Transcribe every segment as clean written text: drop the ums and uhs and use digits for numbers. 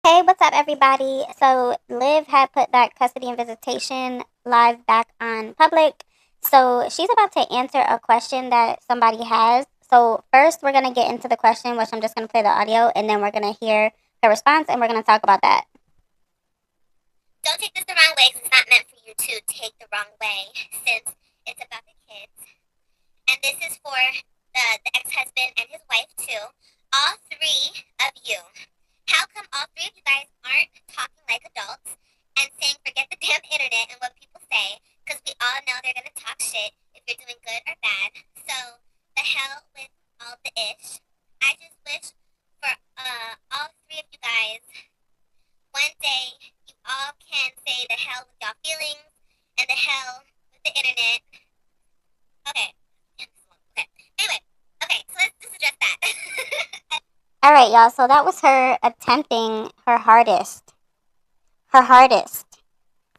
Hey, what's up, everybody? So, Liv had put that custody and visitation live back on public. So, she's about to answer a question that somebody has. So, first, we're going to get into the question, which I'm just going to play the audio, and then we're going to hear her response, and we're going to talk about that. Don't take this the wrong way because it's not meant for you to take the wrong way since it's about the kids. And this is for the ex-husband and his wife too. All three of you. How come all three of you guys aren't talking like adults and saying forget the damn internet and what people say? Because we all know they're going to talk shit if you're doing good or bad. So the hell with all the ish. I just wish for all three of you guys one day you all can say the hell with y'all feelings and the hell with the internet. Okay. Okay. Anyway, okay, so let's just address that. All right, y'all. So, that was her attempting her hardest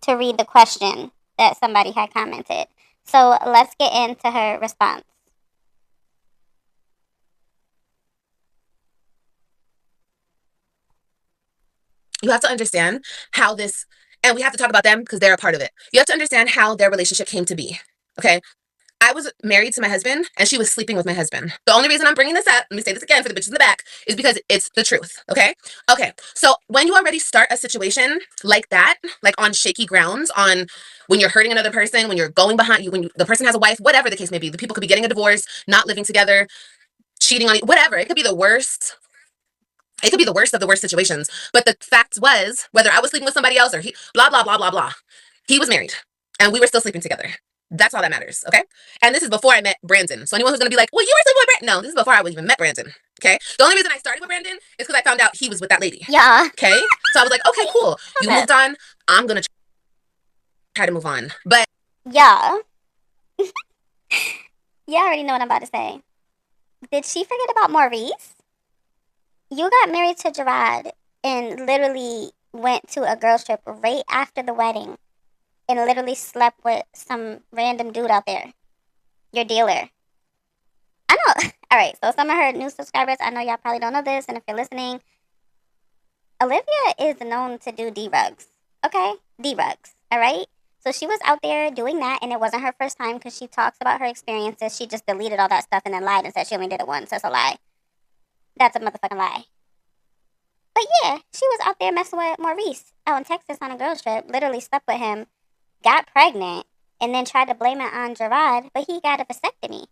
to read the question that somebody had commented. So, let's get into her response. You have to understand how this, and we have to talk about them because they're a part of it. You have to understand how their relationship came to be. Okay. I was married to my husband and she was sleeping with my husband. The only reason I'm bringing this up, let me say this again for the bitches in the back, is because it's the truth. Okay. Okay. So when you already start a situation like that, like on shaky grounds, on when you're hurting another person, when you're going behind you, the person has a wife, whatever the case may be, the people could be getting a divorce, not living together, cheating on you, whatever. It could be the worst. It could be the worst of the worst situations. But the fact was, whether I was sleeping with somebody else or he, blah, blah, blah, blah, blah, he was married and we were still sleeping together. That's all that matters. Okay. And this is before I met Brandon. So anyone who's going to be like, well, you were sleeping with Brandon. No, this is before I even met Brandon. Okay. The only reason I started with Brandon is because I found out he was with that lady. Yeah. Okay. So I was like, okay, cool. You moved on. I'm going to try to move on. But Yeah. You already know what I'm about to say. Did she forget about Maurice? You got married to Gerard and literally went to a girls trip right after the wedding and literally slept with some random dude out there, your dealer. I know. All right, so some of her new subscribers, I know y'all probably don't know this, and if you're listening, Olivia is known to do D-rugs. Okay? D-rugs. All right? So she was out there doing that, and it wasn't her first time because she talks about her experiences. She just deleted all that stuff and then lied and said she only did it once. That's a lie. That's a motherfucking lie. But yeah, she was out there messing with Maurice out in Texas on a girls trip, literally slept with him, got pregnant, and then tried to blame it on Gerard, but he got a vasectomy.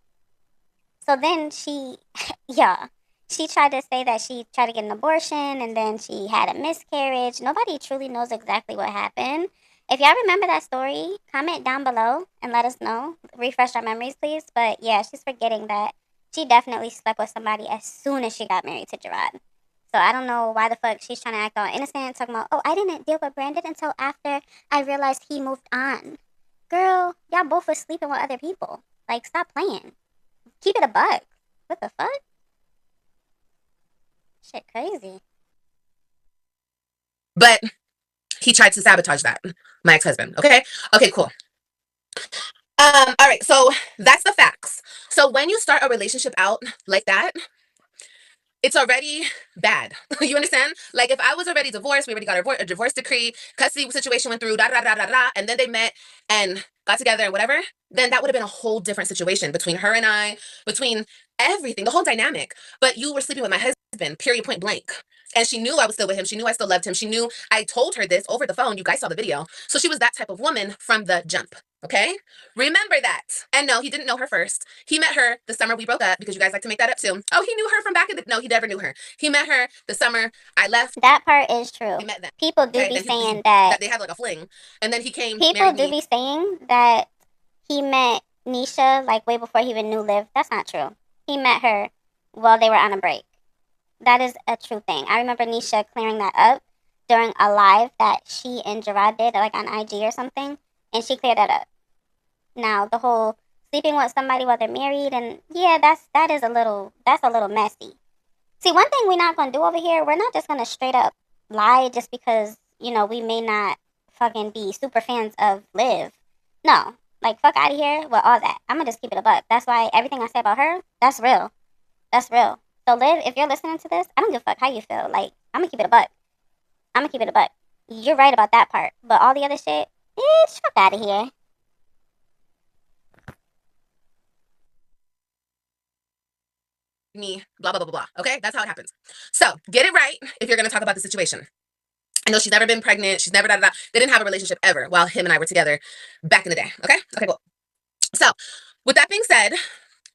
So then she, yeah, she tried to say that she tried to get an abortion and then she had a miscarriage. Nobody truly knows exactly what happened. If y'all remember that story, comment down below and let us know. Refresh our memories, please. But yeah, she's forgetting that she definitely slept with somebody as soon as she got married to Gerard. So I don't know why the fuck she's trying to act all innocent, talking about, oh, I didn't deal with Brandon until after I realized he moved on. Girl, y'all both were sleeping with other people. Like, stop playing. Keep it a buck. What the fuck? Shit crazy. but he tried to sabotage that, my ex-husband. Okay. Okay, cool. All right, so that's the facts. So when you start a relationship out like that, it's already bad. You understand? Like if I was already divorced, we already got a divorce decree, custody situation went through, da da da da da, and then they met and got together and whatever, then that would have been a whole different situation between her and I, between everything, the whole dynamic. But you were sleeping with my husband, period, point blank. And she knew I was still with him. She knew I still loved him. She knew I told her this over the phone. You guys saw the video. So she was that type of woman from the jump. Okay? Remember that. And no, he didn't know her first. He met her the summer we broke up because you guys like to make that up too. Oh, he knew her from back in the. No, he never knew her. He met her the summer I left. That part is true. We met them. People do Okay, be then saying that that. they had like a fling, and then he came, People married do me. be saying that he met Nisha like way before he even knew Liv. That's not true. He met her while they were on a break. That is a true thing. I remember Nisha clearing that up during a live that she and Gerard did, like on IG or something, and she cleared that up. Now the whole sleeping with somebody while they're married, and yeah, that's a little messy. See, one thing we're not gonna do over here, we're not just gonna straight up lie just because we may not fucking be super fans of Liv. No, like fuck out of here with all that. I'm gonna just keep it a buck. That's why everything I say about her, that's real. That's real. So Liv, if you're listening to this, I don't give a fuck how you feel. Like I'm gonna keep it a buck. I'm gonna keep it a buck. You're right about that part, but all the other shit, fuck out of here. Me, blah, blah, blah, blah, blah. Okay? That's how it happens. So, get it right if you're going to talk about the situation. I know she's never been pregnant. She's never, da, da, da. They didn't have a relationship ever while him and I were together back in the day. Okay? Okay, cool. So, with that being said,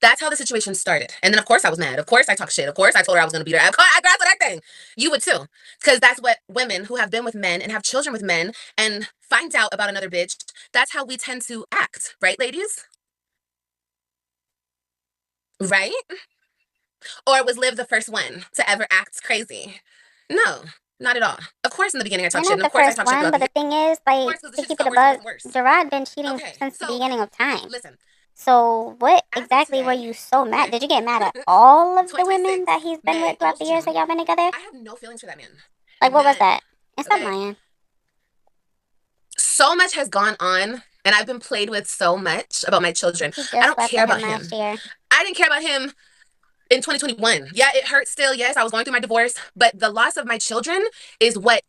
that's how the situation started. And then, of course, I was mad. Of course, I talked shit. Of course, I told her I was going to beat her. That's what I think. You would too. Because that's what women who have been with men and have children with men and find out about another bitch, that's how we tend to act. Right, ladies? Right? Or was Liv the first one to ever act crazy? No, not at all. Of course, in the beginning I You're talk shit, not and the of course I first talk shit one, throughout but the the year. thing is, Of like, course, because to the shit keep just it got worse and worse above, and worse. Gerard been cheating Okay, since the so beginning of time. listen. So what As of exactly were today, you so mad? okay, Did you get mad at all of the women 2026, that he's been May, with throughout almost the years that June. y'all been together? I have no feelings for that man. Like, what was None. that? And stop Okay, lying. so much has gone on, and I've been played with so much about my children. You I just don't slept care with him about last him. year. I didn't care about him in 2021. Yeah, it hurts still. Yes, I was going through my divorce, but the loss of my children is what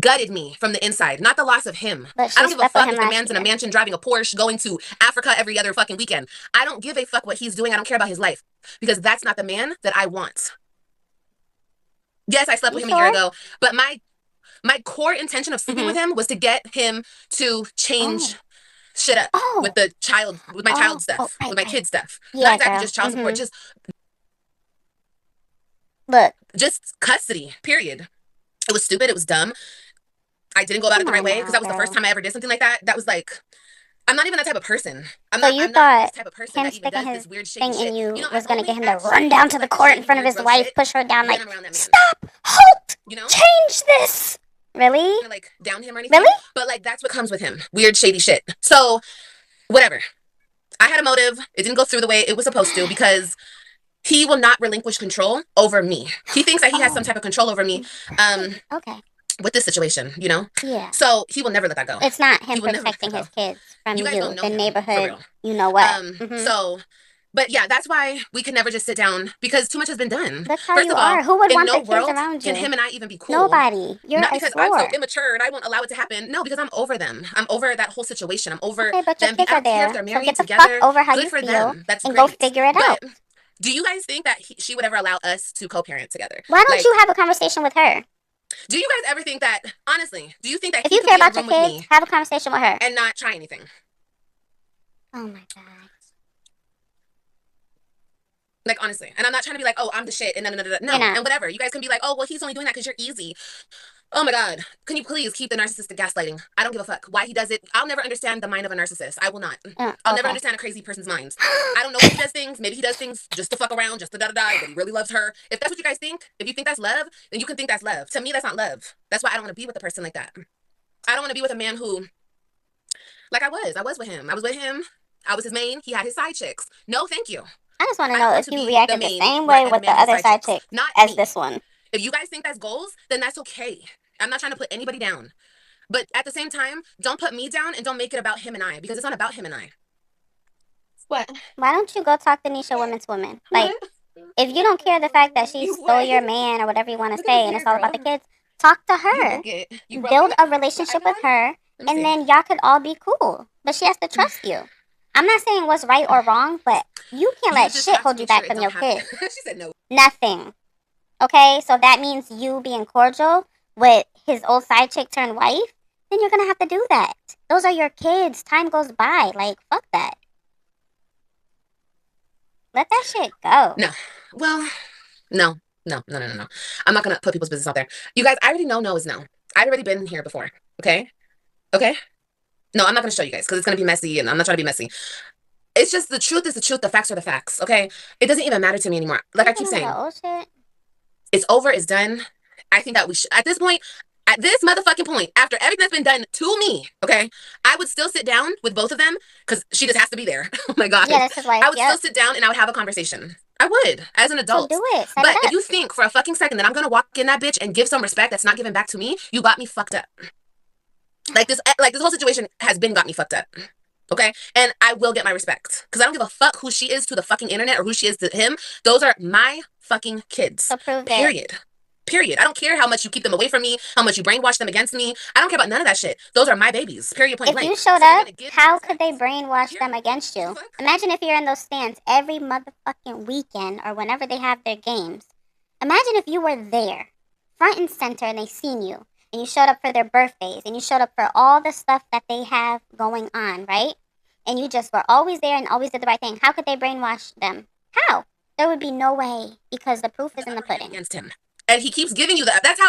gutted me from the inside, not the loss of him. But I she don't give a slept with fuck him if the last man's in a year. mansion driving a Porsche going to Africa every other fucking weekend. I don't give a fuck what he's doing. I don't care about his life because that's not the man that I want. Yes, I slept You with him a year sure? ago, but my core intention of sleeping with him was to get him to change Oh. shit up Oh. with my child Oh, stuff, right, with my right. kid stuff. Not Yeah, exactly girl. just child support, Look, just custody. Period. It was stupid. It was dumb. I didn't go about it come the right on way because now, that was the first girl. time I ever did something like that. That was like I'm not even that type of person. I'm So not you I'm not this thought type of person him that even sticking does his this weird shady thing in shit. you I've was gonna get only him to actually run been down into to the like the court in shady, front of weird, his gross wife, shit push her down, when like, I'm around that man. stop, halt, You know? change this. Really? To like down him or anything. Really? But like that's what comes with him. Weird shady shit. So whatever. I had a motive. It didn't go through the way it was supposed to because he will not relinquish control over me. He thinks that he has some Oh, type of control over me. Um okay. with this situation, you know? Yeah. So he will never let that go. It's not He him will never let that protecting go. his kids from You guys don't you, know the him for neighborhood, real. you know what. So but yeah, that's why we could never just sit down because too much has been done. Look how First you of all, are. Who would in want no their kids world around can you? him and I even be cool. Nobody. You're Not a because I'm so slore. immature and I won't allow it to happen. No, because I'm over them. I'm over that whole situation. I'm over Okay, but your them. kids I are don't care if there. they're So married get the fuck together. over how Good you for feel them. That's and go great. figure it But out. do you guys think that she would ever allow us to co-parent together? Why don't Like, you have a conversation with her? do you guys ever think that, honestly, do you think that If he you could care be in a about your room with kids, me have a conversation with her. and not try anything? Oh my god. Like, honestly. And I'm not trying to be like, oh, I'm the shit. And no. You're not. And whatever. You guys can be like, oh, well, he's only doing that because you're easy. Oh my God. Can you please keep the narcissistic gaslighting? I don't give a fuck why he does it. I'll never understand the mind of a narcissist. I will not. I'll never Okay. understand a crazy person's minds. I don't know why he does things. Maybe he does things just to fuck around, just to da da da, but he really loves her. If that's what you guys think, if you think that's love, then you can think that's love. To me, that's not love. That's why I don't want to be with a person like that. I don't want to be with a man who, like I was with him. I was with him. I was his main. He had his side chicks. No, thank you. I just want to I don't know want if to you be the reacted the main same where way the with the man has other side side chicks. chicks Not as me. this one. If you guys think that's goals, then that's okay. I'm not trying to put anybody down. But at the same time, don't put me down and don't make it about him and I because it's not about him and I. What? Why don't you go talk to Nisha Women's Women? Like, if you don't care the fact that she stole your man or whatever you want to say and it's all about the kids, talk to her. Build a relationship with her and then y'all could all be cool. But she has to trust you. I'm not saying what's right or wrong, but you can't let shit hold you back from your kids. She said no. Nothing. Okay, so that means you being cordial with his old side chick turned wife, then you're gonna have to do that. Those are your kids. Time goes by. Like, fuck that. Let that shit go. No. Well, no. No, no, no, no, no. I'm not gonna put people's business out there. You guys, I already know no is no. I've already been here before. Okay? Okay? No, I'm not gonna show you guys because it's gonna be messy and I'm not trying to be messy. It's just the truth is the truth, the facts are the facts, okay? It doesn't even matter to me anymore. Like I keep saying, old shit? It's over, it's done. I think that we should, at this motherfucking point, after everything that's been done to me, okay, I would still sit down with both of them because she just has to be there. Oh my God. Yeah, that's his wife. I would still sit down and I would have a conversation. I would, as an adult. So do it. Set But it up. if you think for a fucking second that I'm gonna walk in that bitch and give some respect that's not given back to me, you got me fucked up. Like this whole situation has been got me fucked up. Okay? And I will get my respect. Because I don't give a fuck who she is to the fucking internet or who she is to him. Those are my fucking kids. So prove Period. it. Period. I don't care how much you keep them away from me, how much you brainwash them against me. I don't care about none of that shit. Those are my babies. Period. Point If blank. you showed So you're up, gonna give me how could respect. they brainwash them Period. against The you? fuck? Imagine if you're in those stands every motherfucking weekend or whenever they have their games. Imagine if you were there, front and center, and they seen you, and you showed up for their birthdays, and you showed up for all the stuff that they have going on, right? And you just were always there and always did the right thing. How could they brainwash them? How? There would be no way because the proof is The in the upper hand pudding. against him. And he keeps giving you that. That's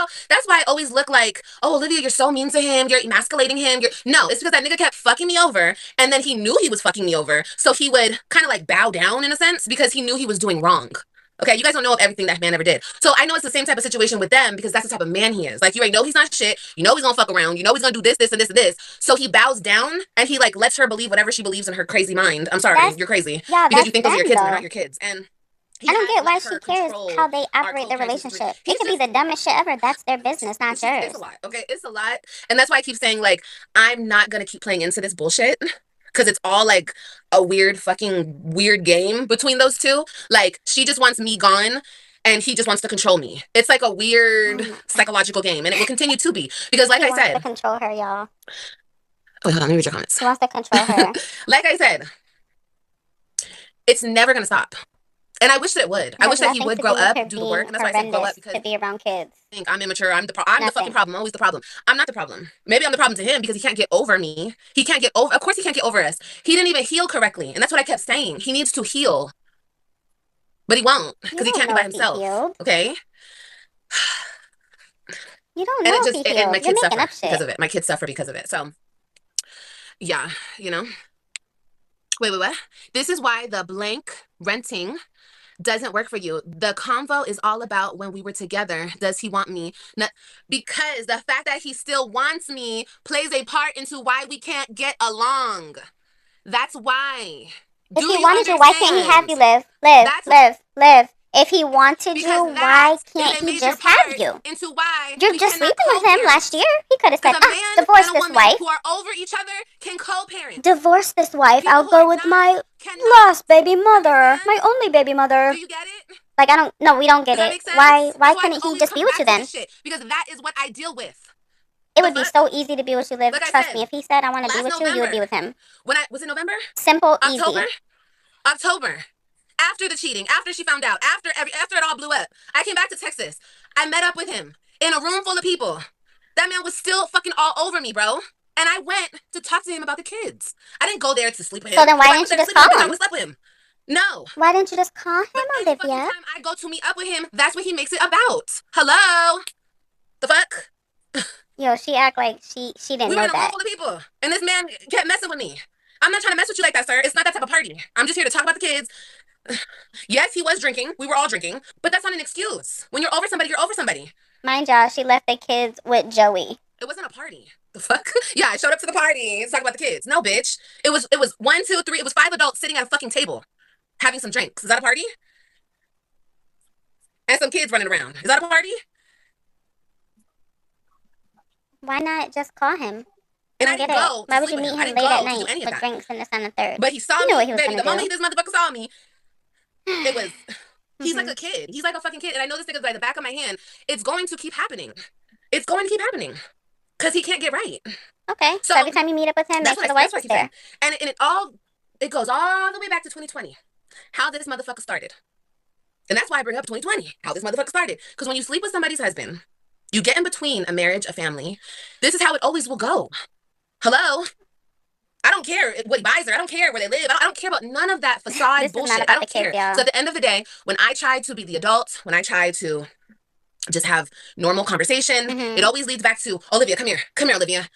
why I always look like, oh, Olivia, you're so mean to him. You're emasculating him. No, it's because that nigga kept fucking me over. And then he knew he was fucking me over. So he would kind of like bow down in a sense because he knew he was doing wrong. Okay, you guys don't know of everything that man ever did. So I know it's the same type of situation with them because that's the type of man he is. Like, you already know he's not shit. You know he's gonna fuck around. You know he's gonna do this, this, and this, and this. So he bows down and he like lets her believe whatever she believes in her crazy mind. I'm sorry, That's you're crazy. yeah, Because that's you think those are your them kids and they're not though. your kids. And he I don't has get why let she her cares control how they our operate their co-parenting situation. relationship. It He's could be just the dumbest shit ever. That's their business, not it's a yours. lot. Okay, it's a lot, and that's why I keep saying like I'm not gonna keep playing into this bullshit because it's all like a weird fucking weird game between those two. Like she just wants me gone. And he just wants to control me. It's like a weird Oh psychological game, and it will continue to be because, like he I wants to said, control her, y'all. oh, hold on, let me read your comments. He wants to control her. Like I said, it's never gonna stop. And I wish that it would. It I has wish that he nothing would to grow do with up, her do the work, being and that's why I said grow up horrendous because to be around kids. I think I'm immature. I'm the fucking Nothing. problem. I'm always the problem. I'm not the problem. Maybe I'm the problem to him because he can't get over me. He can't get over. Of course, he can't get over us. He didn't even heal correctly, and that's what I kept saying. He needs to heal, but he won't You because he don't can't be know by if he himself. healed. Okay, You don't and know if he and my healed. You're kids making suffer up because shit. of it. My kids suffer because of it. So yeah, you know. Wait, what? This is why the blank renting doesn't work for you. The convo is all about when we were together. Does he want me? Not, because the fact that he still wants me plays a part into why we can't get along. That's why. If Do he you wanted you, why can't he have understand? you live? Live, That's live, live. If he wanted because you, that why is can't a he major just have part you? into why You're we just cannot sleeping with him co-parent. last year. He could have said, Because a man divorce and a this woman wife. who are over each other can co-parent. Divorce this wife. People I'll who are go with not my cannot. last baby mother. Understand? My only baby Do mother. you get it? Like, I don't, no, we don't get Does that it. make Why, sense? why That's why I couldn't he always just be come with you back to then? this shit because that is what I deal with. It The would be fuck? so easy to be with you, Liv. Like I Trust me. said, If he said, I want to be last with you, you would be November. with him. When I was it November? Simple, October? easy. October. After the cheating, after she found out, after it all blew up, I came back to Texas. I met up with him in a room full of people. That man was still fucking all over me, bro. And I went to talk to him about the kids. I didn't go there to sleep with him. So then If why I didn't was you there to just sleep with call him, bitch, I would him? have slept with him. No. Why didn't you just call him, But any fucking Olivia? time I go to meet up with him, that's what he makes it about. Hello? The fuck? Yo, she act like she didn't We were know in a room that. full of people, and this man kept messing with me. I'm not trying to mess with you like that, sir. It's not that type of party. I'm just here to talk about the kids. Yes, he was drinking. We were all drinking, but that's not an excuse. When you're over somebody, you're over somebody. Mind y'all, she left the kids with Joey. It wasn't a party. The fuck? Yeah, I showed up to the party to talk about the kids. No, bitch. It was 1, 2, 3. It was 5 adults sitting at a fucking table having some drinks. Is that a party? And some kids running around. Is that a party? Why not just call him? And I I get didn't it. go Why to would sleep you with meet him. I him didn't late at go to do night any of for that. drinks and this and the third? But he saw You me, knew what he was baby. gonna The moment do. this motherfucker saw me, it was. He's like Mhm. a kid. He's like a fucking kid. And I know this nigga's by the back of my hand. It's going to keep happening. It's going to keep happening because he can't get right. Okay, so every So time you meet up with him, make sure the that's wife what I is keep saying. there. And it goes all the way back to 2020. How this motherfucker started. And that's why I bring up 2020. How this motherfucker started. Because when you sleep with somebody's husband, you get in between a marriage, a family. This is how it always will go. Hello? I don't care what he buys her. I don't care where they live. I don't care about none of that facade This is not bullshit. I about the don't kids, care. y'all. So at the end of the day, when I try to be the adult, when I try to just have normal conversation, it always leads back to, Olivia, come here. Come here, Olivia.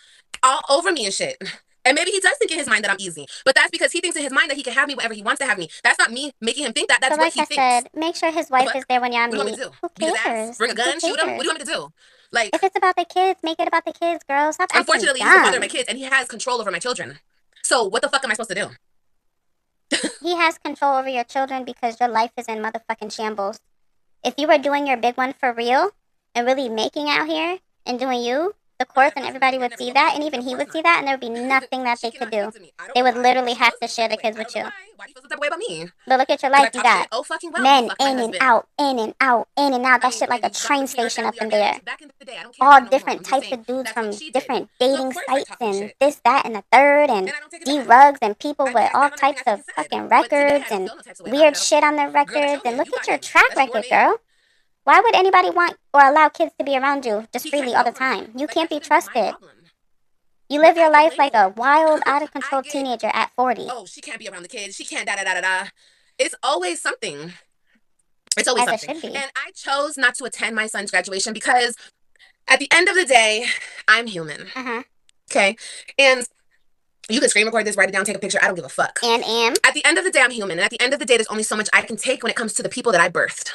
All over me and shit. And maybe he does think in his mind that I'm easy, but that's because he thinks in his mind that he can have me wherever he wants to have me. That's not me making him think that. So That's what like he I thinks. said, make sure his The wife fuck? is there when y'all What do you want meet. me to do? Who Beat his ass? cares? Bring a gun? Who Shoot him? What cares? do you want me to do? Like, If it's about the kids, make it about the kids, girl. Stop acting unfortunately, he's the father of my dumb. kids, and he has control over my children. So what the fuck am I supposed to do? He has control over your children because your life is in motherfucking shambles. If you were doing your big one for real and really making out here and doing you, the courts and everybody would see that, and even he would see that, and there would be nothing that they could do. They would literally have to share the kids with you. Why do you feel some type of way about me? But look at your life. You got oh fucking well. men in and out, in and out, in and out. That shit like a train station up in there. All different types of dudes from different dating sites and this, that, and the third, and D-rugs and people with all types of fucking records and weird shit on their records. And look at your track record, girl. Why would anybody want or allow kids to be around you just freely all the time? You can't be trusted. You live your life like a wild, out of control teenager at 40. Oh, she can't be around the kids. She can't da da da da da. It's always something. It's always As something. it should be. And I chose not to attend my son's graduation because at the end of the day, I'm human. Okay? And you can screen record this, write it down, take a picture. I don't give a fuck. And am. At the end of the day, I'm human. And at the end of the day, there's only so much I can take when it comes to the people that I birthed.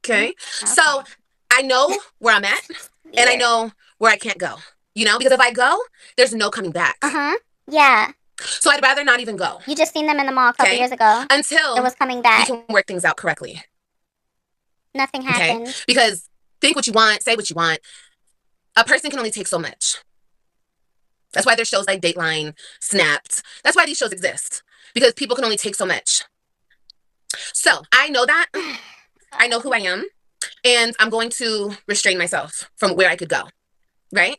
Okay? So I know where I'm at, and I know where I can't go. You know, because if I go, there's no coming back. Yeah. So I'd rather not even go. You just seen them in the mall a couple years ago. Until it was coming back. We can work things out correctly. Nothing happened. Because think what you want, say what you want. A person can only take so much. That's why there's shows like Dateline, Snapped. That's why these shows exist. Because people can only take so much. So I know that. I know who I am. And I'm going to restrain myself from where I could go. Right?